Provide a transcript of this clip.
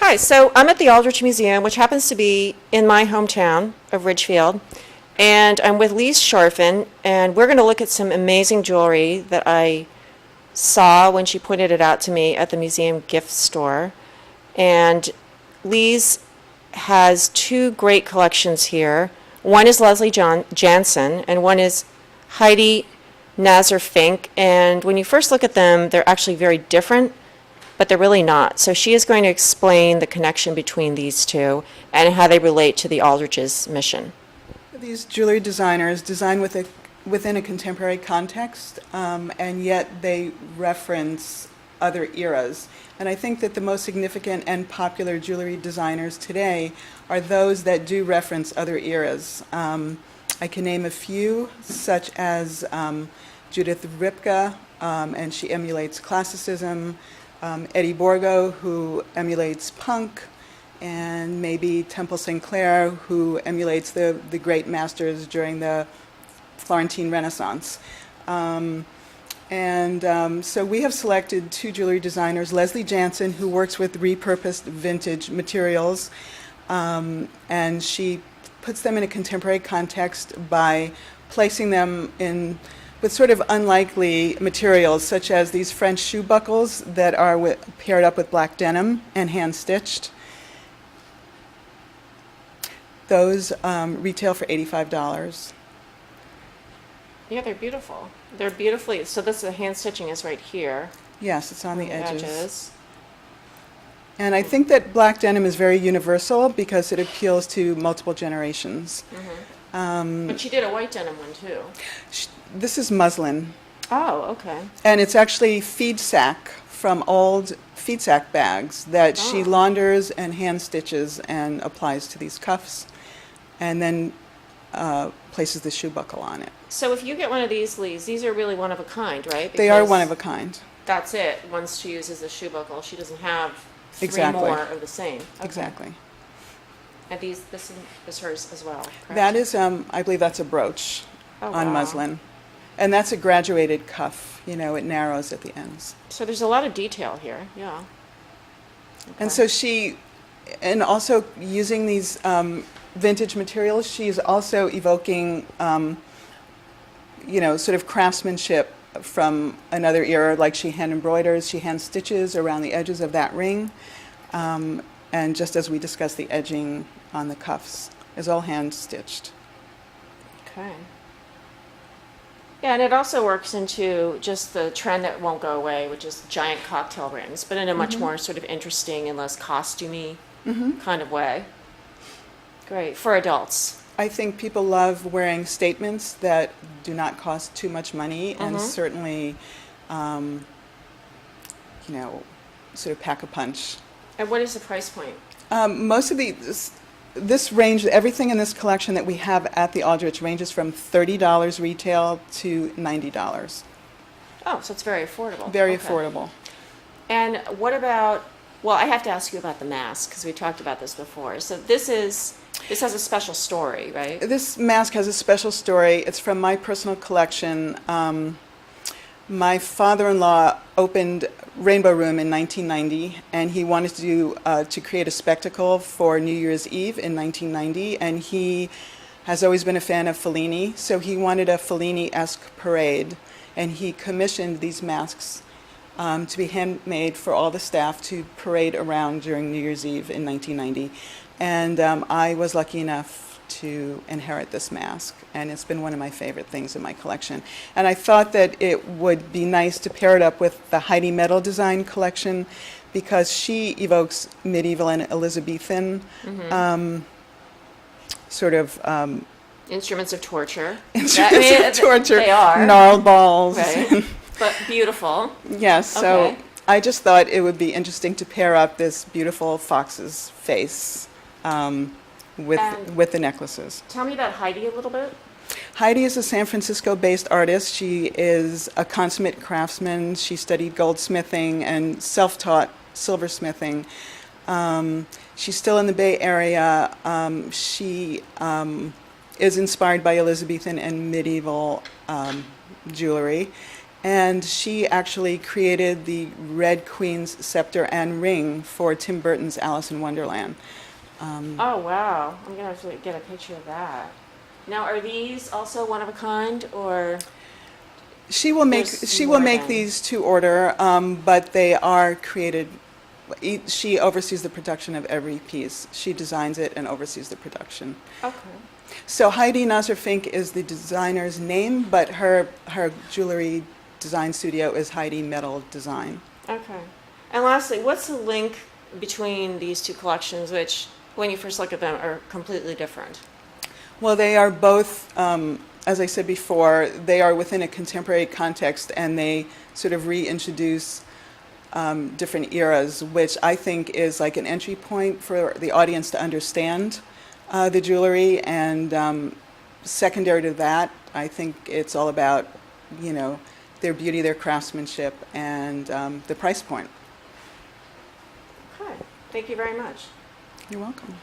Hi, so I'm at the Aldrich Museum, which happens to be in my hometown of Ridgefield, and I'm with Lise Sharfin, and we're going to look at some amazing jewelry that I saw when she pointed it out to me at the museum gift store. And Lise has two great collections here. One is Janson, and one is Heidi Nazar Fink, and when you first look at them, they're actually very different, but they're really not. So she is going to explain the connection between these two and how they relate to the Aldrich's mission. These jewelry designers design within a contemporary context, and yet they reference other eras. And I think that the most significant and popular jewelry designers today are those that do reference other eras. I can name a few, such as Judith Ripka, and she emulates classicism, Eddie Borgo, who emulates punk, and maybe Temple St. Clair, who emulates the great masters during the Florentine Renaissance. So we have selected two jewelry designers, Leslie Janson, who works with repurposed vintage materials, and she puts them in a contemporary context by placing them in with sort of unlikely materials, such as these French shoe buckles that are paired up with black denim and hand-stitched. Those retail for $85. Yeah, they're beautiful. They're beautifully, so this the hand stitching is right here. Yes, it's on the edges. And I think that black denim is very universal because it appeals to multiple generations. But she did a white denim one too. This is muslin. Oh, okay. And it's actually feed sack from old feed sack bags that she launders and hand stitches and applies to these cuffs, and then places the shoe buckle on it. So if you get one of these, Lise, these are really one of a kind, right? They are one of a kind. That's it. Once she uses the shoe buckle, she doesn't have three Exactly. more of the same. Okay. Exactly. And this is hers as well, correct? That is, I believe that's a brooch on wow. muslin. And that's a graduated cuff. You know, it narrows at the ends. So there's a lot of detail here, yeah. And so and also using these vintage materials, she's also evoking, sort of craftsmanship from another era, like she hand embroiders, she hand stitches around the edges of that ring. And just as we discussed, the edging on the cuffs is all hand stitched. Okay. Yeah, and it also works into just the trend that won't go away, which is giant cocktail rings, but in a much more sort of interesting and less costumey kind of way. Great. For adults. I think people love wearing statements that do not cost too much money and certainly, sort of pack a punch. And what is the price point? Most of this range, everything in this collection that we have at the Aldrich ranges from $30 retail to $90. Oh, so it's very affordable. Very affordable. And what about, well, I have to ask you about the mask, because we talked about this before. So this has a special story, right? This mask has a special story. It's from my personal collection. My father-in-law opened Rainbow Room in 1990, and he wanted to create a spectacle for New Year's Eve in 1990, and he has always been a fan of Fellini, so he wanted a Fellini-esque parade, and he commissioned these masks to be handmade for all the staff to parade around during New Year's Eve in 1990. And I was lucky enough to inherit this mask, and it's been one of my favorite things in my collection. And I thought that it would be nice to pair it up with the Heidi Metal Design collection, because she evokes medieval and Elizabethan sort of instruments of torture. Instruments of torture. They are. Gnarled balls. Right. But beautiful. Yes, so I just thought it would be interesting to pair up this beautiful fox's face with the necklaces. Tell me about Heidi a little bit. Heidi is a San Francisco-based artist. She is a consummate craftsman. She studied goldsmithing and self-taught silversmithing. She's still in the Bay Area. She is inspired by Elizabethan and medieval jewelry. And she actually created the Red Queen's scepter and ring for Tim Burton's Alice in Wonderland. Oh, wow. I'm going to have to get a picture of that. Now, are these also one of a kind, or? She will make There's more these to order, but they are created. She oversees the production of every piece. She designs it and oversees the production. Okay. So Heidi Nazar Fink is the designer's name, but her jewelry design studio is Heidi Metal Design. Okay. And lastly, what's the link between these two collections, which, when you first look at them, are completely different? Well, they are both, as I said before, they are within a contemporary context, and they sort of reintroduce different eras, which I think is like an entry point for the audience to understand the jewelry. And secondary to that, I think it's all about, you know, their beauty, their craftsmanship, and the price point. Okay. Thank you very much. You're welcome.